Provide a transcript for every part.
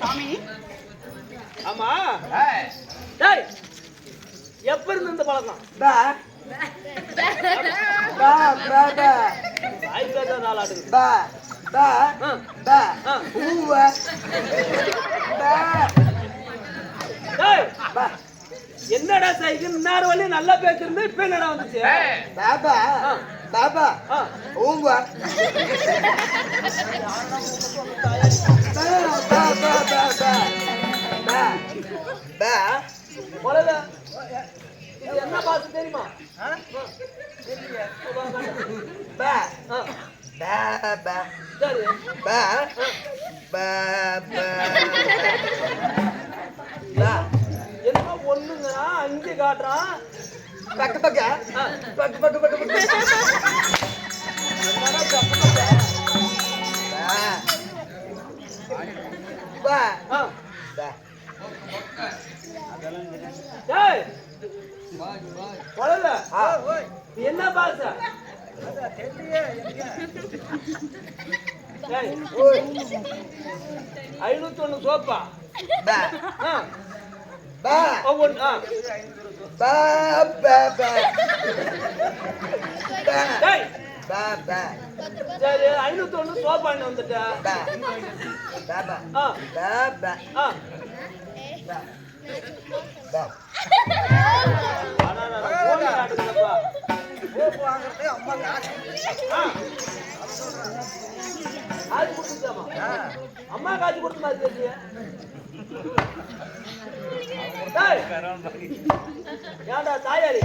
சாமி. ஆமா டேய் எப்ப இருந்து இந்த பழக்கம்? பா பா பா பா ஆயிரத்தி நாலாடு பா பா பா ஊவ பா டேய் பா என்னடா சைக்கிள் இன்னார் வழி நல்லா பேசிருந்து இப்ப என்னடா வந்துச்சு? பாபா பாபா ஊவ பா பா பா பா பா பா முதல்ல இது என்ன பாசு தெரியுமா? பா பா பா சரி பா பா பா பா என்ன ஒண்ணுங்கிறா அஞ்சு காட்டுறான். பக்க பக்க பக்க பக்க பக்க பக்க என்னடா தப்பு பண்ற? பா ஆ. பா டேய் முதல்ல இது என்ன பாச? டேய் 501 சோப்பா? பா ஆ பா ஒவ்வொன்று ஆ பா பா பா பா டேய் பா பா சரி 501 சோப்பா என்ன வந்துட்ட? பா பா பா ஆ பா பா ஆ பா பா போன் காட்டுங்கப்பா. வாங்குறது அம்மா காசு ஆ காசு கொடுத்துச்சாமா? அம்மா காசு கொடுத்த மாதிரி தெரியுது. டேய் ஏன்டா தாயாரி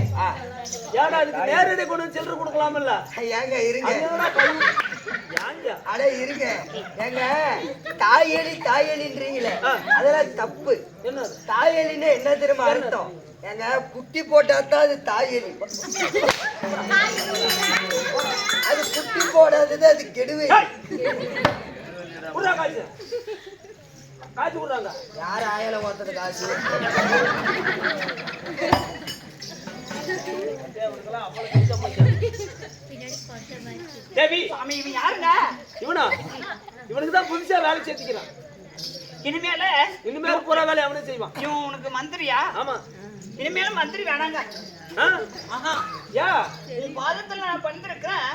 ஏன்டா இதுக்கு நேரடி கொண்டு வந்து சில்லறை கொடுக்கலாமில்ல? ஏங்க இருங்க ஏங்க அட இருங்க ஏங்க தாயலின்றீங்களே அதெல்லாம் தப்பு. என்ன தாயலின்னு என்ன தெரியுமா அர்த்தம்? ஏங்க குட்டி போட்டாதான் அது தாயலி. அது குட்டி போடாதது அது கெடுவே. குடுறா காசு காசு குடுறாங்க. யார் ஆயல ஓத்தது காசு? தேவி சாமி இவன் யாருங்க? இவனா இவனுக்கு தான் புதுசா வேலை சேர்த்துக்கிறான். இனிமேல் பூரா வேலை அவனே செய்வான். இவன் உனக்கு மந்திரியா? ஆமா இனிமேலும் மந்திரி வேணாங்க. ஆஹா யா உன் பாதத்துல நான் பண்ணிருக்கிறேன்.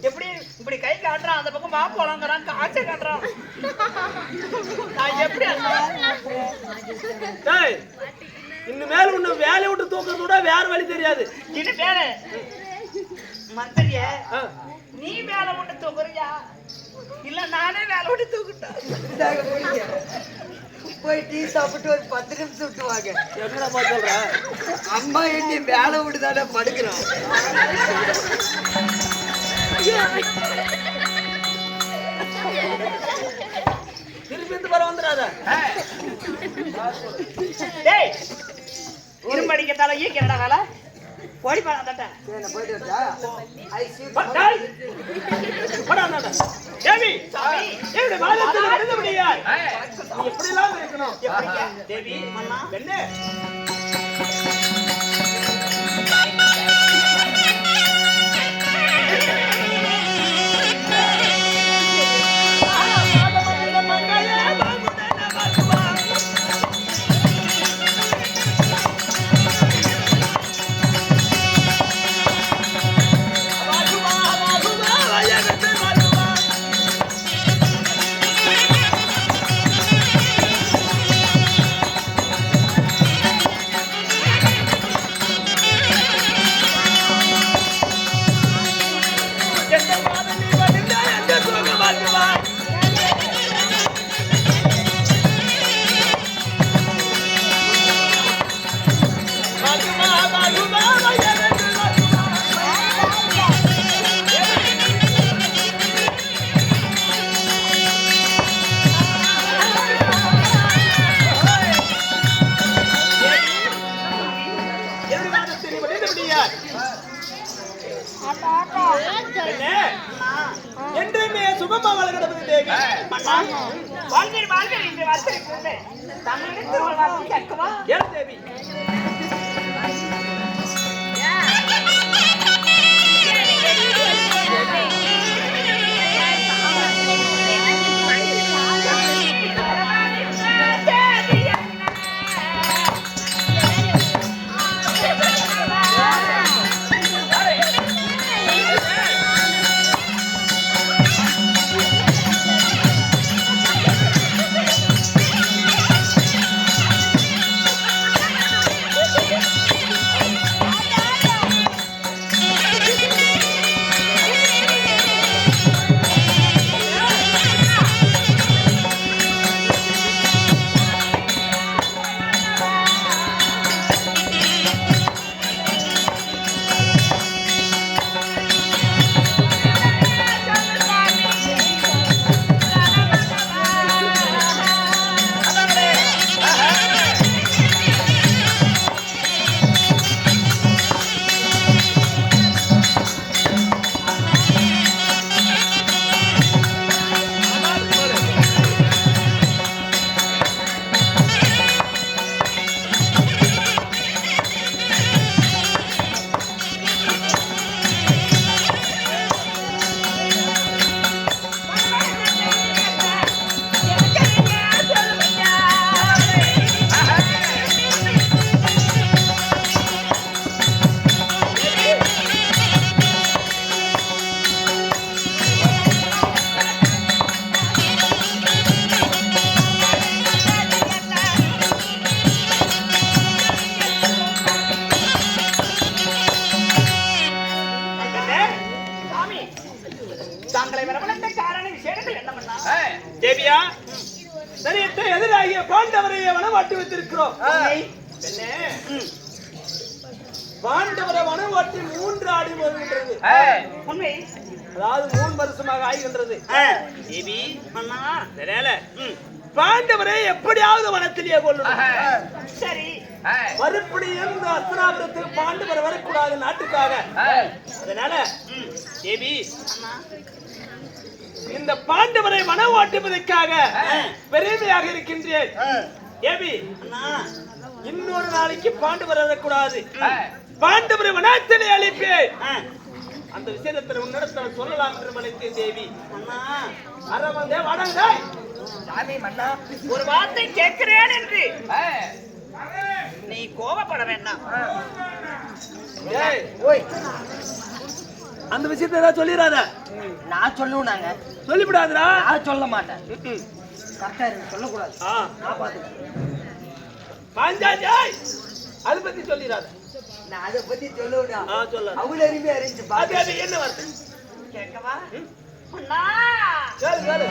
எப்படி இப்படி கை காட்டுறான், அந்த பக்கம் மா போலாங்கிறான், காய்ச்ச காட்டுறான். நான் எப்படி டேய் இனிமேல் உன்னை வேலையை விட்டு தூக்குறத விட வேற வழி தெரியாது. இனிமேல மந்திரிய நீ வேலை விட்டு தூக்குறியா இல்ல நானே வேலை விட்டு தூக்கிட்டேன்? போய் டீ சாப்பிட்டு ஒரு 10 நிமிஷம் விட்டுவாங்க. என்னடா சொல்ற? அம்மா எண்ணி வேலை விட்டு தானே படுக்கிறோம். திருப்பி இந்த பரம் வந்துடாத. டேய் இரும்படிக்கத்தால ஈக்கிறடா வேலை ஓடி பாடா. போயிட்டு வந்தா தேவி எப்படி வாழத்தில் இருந்து முடியாது? எப்படி எல்லாம் இருக்கணும்? தேவி மன்னா என்ன என்றுமே சுகமா வளர்கிறது தேவி. வாழ்க்கை வாழ்க்கை என்று வார்த்தை தமிழ் வார்த்தை கேட்கவா? ஏன் தேவி சரியத்தை எதிராகிய பாண்டவரையே வனவாட்டி வைத்திருக்கிறோம். பெண்ணே, பாண்டவரை வனவாட்டி 3 ஆடி வருகின்றது. உண்மை. அதாவது 3 வருஷமாக ஆகின்றது. தேவி அண்ணா அதனால பாண்டவரை எப்படியாவது வனத்திலேயே கொள்ளணும். சரி. மறுபடியும் இந்த அஸ்தினாபுரத்தில் பாண்டவர் வரக்கூடாது நாட்டுக்காக. அதனால தேவி இந்த பாண்டவரை வனவாட்டுவதற்காக பெருமையாக இருக்கின்றேன். தேவி இன்னொரு நாளைக்கு பாண்டவர் வரக்கூடாது. பாண்டவரை வனத்திலே அழிப்பேன். அந்த விஷயத்தை உன்னிடத்தில் சொல்லலாம் என்று நினைத்தேன். தேவி அரவந்தே வடங்க சாமி மன்னா ஒரு வார்த்தை கேட்கிறேன் என்று நீ கோபப்பட வேண்டாம். ஓய் அந்த விஷயத்தை ஏதாவது சொல்லிடாத. நான் சொல்லுவேன். நாங்க சொல்லிவிடாதா? நான் சொல்ல மாட்டேன். கரெக்டா இருக்கு, சொல்லக்கூடாது. நான் பாத்துக்கிறேன். பாஞ்சாஜி அதை பத்தி சொல்லிடாத. நான் அதை பத்தி சொல்லுவேன். சொல்ல அவ்வளவு அருமையா இருந்துச்சு பாத்து. அது என்ன வருது கேட்கவா அண்ணா? கேளு கேளு.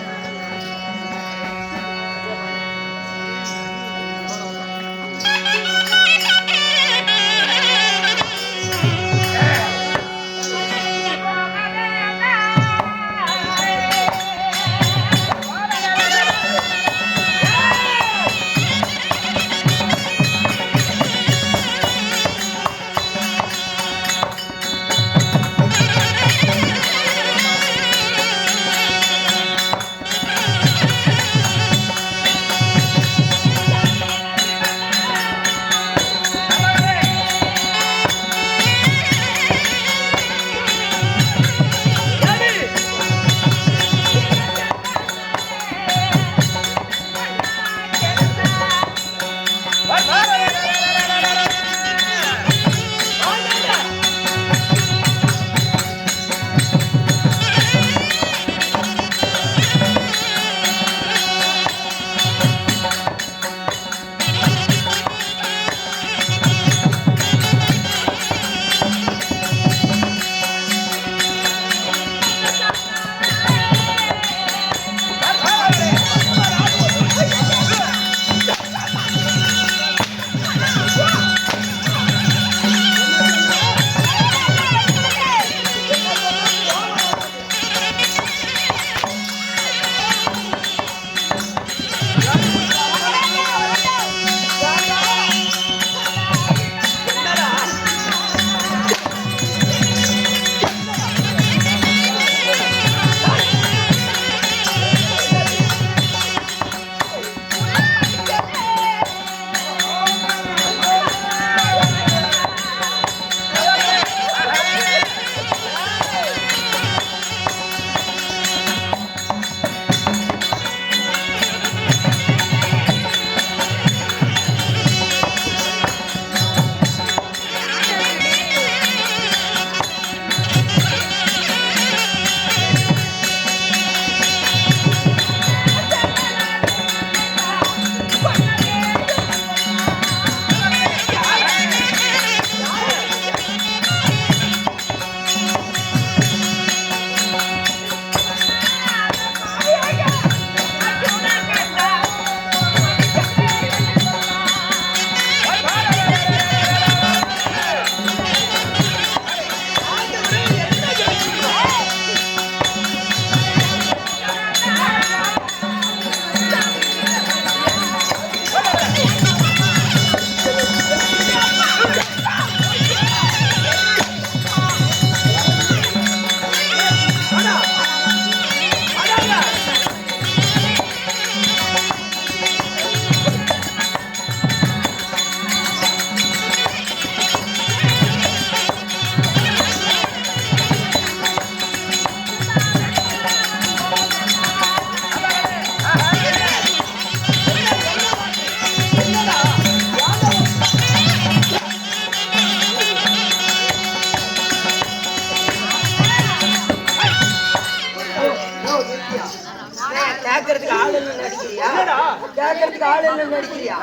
கேட்கறதுக்கு ஆள் இல்லைன்னு நடிக்கிறியா?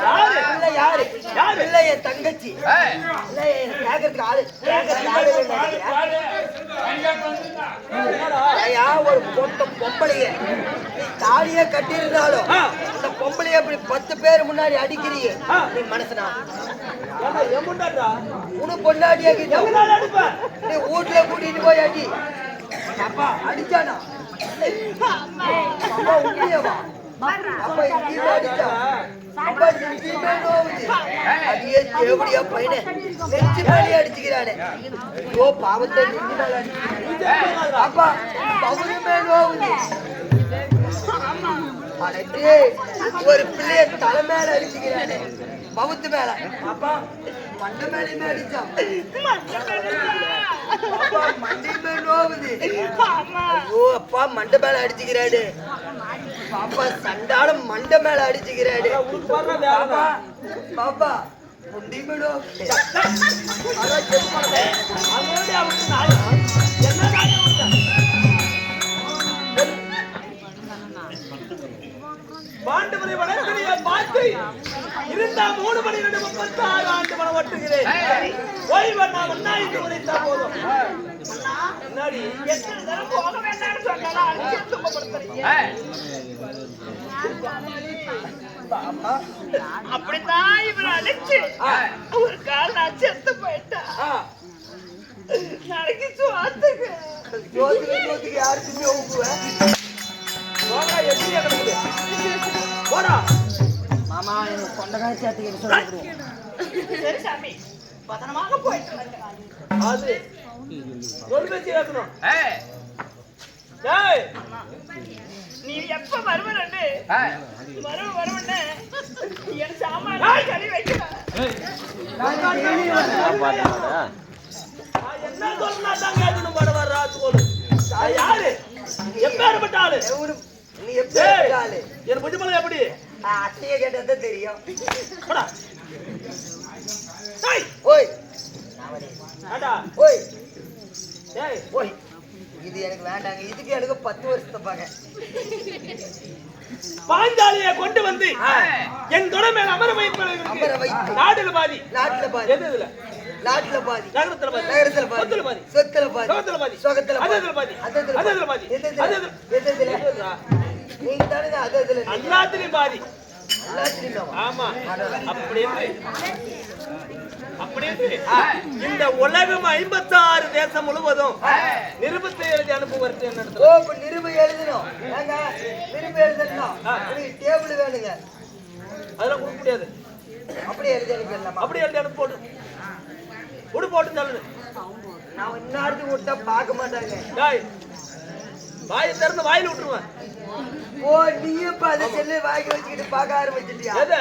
இல்ல யாரு? இல்ல என் தங்கச்சி. இல்ல கேட்கறதுக்கு ஆள் இல்லைன்னு நடிக்கிறியா? ஐயா, ஒரு பொம்பளைய நீ தாலியே கட்டியிருந்தாலும் அந்த பொம்பளைய அப்படி 10 பேர் முன்னாடி அடிக்கிறீங்க, நீ மனசுனா உனக்கு பொண்டாட்டியா நீ வீட்டுல கூட்டிட்டு போய் அடி. அப்பா அடிச்சானா? அப்பா உண்மையவா? அப்பா இங்கேயும் அடிச்சா? அப்பா இங்கேயுமே நோவுது. அடியே தேவடியா பையனே, நெஞ்சு மேலே அடிச்சுக்கிறானே. ஐயோ பாவத்தை நெஞ்சு மேல அடிச்சு. அப்பா பவுனுமே நோவுது. அடே ஒரு பிள்ளைய தலை மேல அடிச்சுக்கிறானே, பவுத்து மேல. அப்பா மண்டை மேலேயுமே அடிச்சான். அப்பா மண்டையுமே நோவுது. ஐயோ அப்பா மண்டை மேல அடிச்சுக்கிறாடு. பாப்பா சண்டாலும் மண்டை மேல அடிச்சுக்கிறாடு. பாப்பா பாப்பா முண்டியுமே நோவுது. பாண்டுமலை வளர்க்கிற பார்த்து இருந்தா 3 மணி 36 ஆண்டு மனம் ஒட்டுகிறேன். ஓய்வண்ணா ஒன்னாயிட்டு உரைத்தா போதும். முன்னாடி எத்தனை தடவை போக வேண்டாம்னு சொன்னாலும் அடிச்சு துன்பப்படுத்துறீங்க. அப்படித்தான் இவரை அடிச்சு ஒரு கால் நான் செத்து போயிட்டேன். நாளைக்கு சுவாத்துக்கு ஜோதிக்கு யாருக்குமே ஊக்குவேன். எப்படி கிடக்குது போடா மாமா எனக்கு கொண்டகாய் சேர்த்துக்கிட்டு சொல்லுங்க. சரி சாமி, பதனமாக போயிட்டு வரேன். அது ஒரு பேச்சு கேட்கணும். ஏய் நீ எப்ப வருவனு வருவன்னு என் சாமான கழி வைக்கிறேன். என்ன சொல்லா தான் கேட்கணும் படவா ராஜ்கோல். யாரு எப்பேற்பட்ட ஆளு? நீ எப்படி ஆளு? என் புஜமலை எப்படி அத்தைய கேட்டதான் தெரியும். போடா ஏய் ஓய் அடா ஓய் ஏய் ஓய், இது எனக்கு வேண்டாங்க. இதுக்கு எனக்கு 10 வருஷத்தை பாக்க. பாஞ்சாலியை கொண்டு வந்து என் தொடை மேல அமர வைப்பது. அமர வைத்து நாடுல பாதி நாட்டுல பாதி. எது இதுல? நாட்டுல பாதி, நகரத்துல பாதி, நகரத்துல பாதி, சொத்துல பாதி, சொத்துல பாதி, சொத்துல பாதி, சொகத்துல பாதி, அததுல பாதி, அததுல அததுல பாதி, எதுல நீங்க தானுங்க அததுல எல்லாத்துலயும் பாதி. எல்லாத்துலயும் ஆமா அப்படி இந்த உலகம் 56 தேசம் முழுவதும் நிருபத்தை எழுதி அனுப்புவது என்ன? ஓ இப்ப நிருபம் எழுதணும். ஏங்க நிருபம் எழுதணும். உங்களுக்கு டேபிள் வேணுங்க. அதெல்லாம் கொடுக்க முடியாது. அப்படியே எழுதி அனுப்பிடலாமா? அப்படி எழுதி அனுப்பி போட்டு உடு போட்டு தள்ளுது. நான் இன்னொருத்து விட்டா பார்க்க மாட்டாங்க. டேய் வாயை திறந்து வாயில விட்டுருவேன். ஓ நீ இப்ப அதை செல்லு வாய்க்கு வச்சுக்கிட்டு பார்க்க ஆரம்பிச்சிட்டியா? எது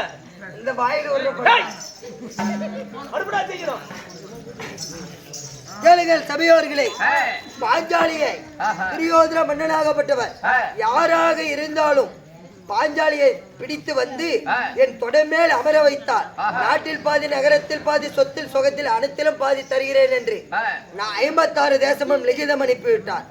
இந்த வாயில ஒரு மறுபடியும் செய்கிறோம். கேளுங்கள் சபையோர்களே, பாஞ்சாலியை துரியோதன மன்னனாகப்பட்டவர் யாராக இருந்தாலும் பாஞ்சாலியை பிடித்து வந்து என் தொடை மேல் அமர வைத்தார். நாட்டில் பாதி, நகரத்தில் பாதி, சொத்தில் சொகத்தில் அனைத்திலும் பாதி தருகிறேன் என்று நான் 56 தேசமும் லிகிதம் அனுப்பிவிட்டார்.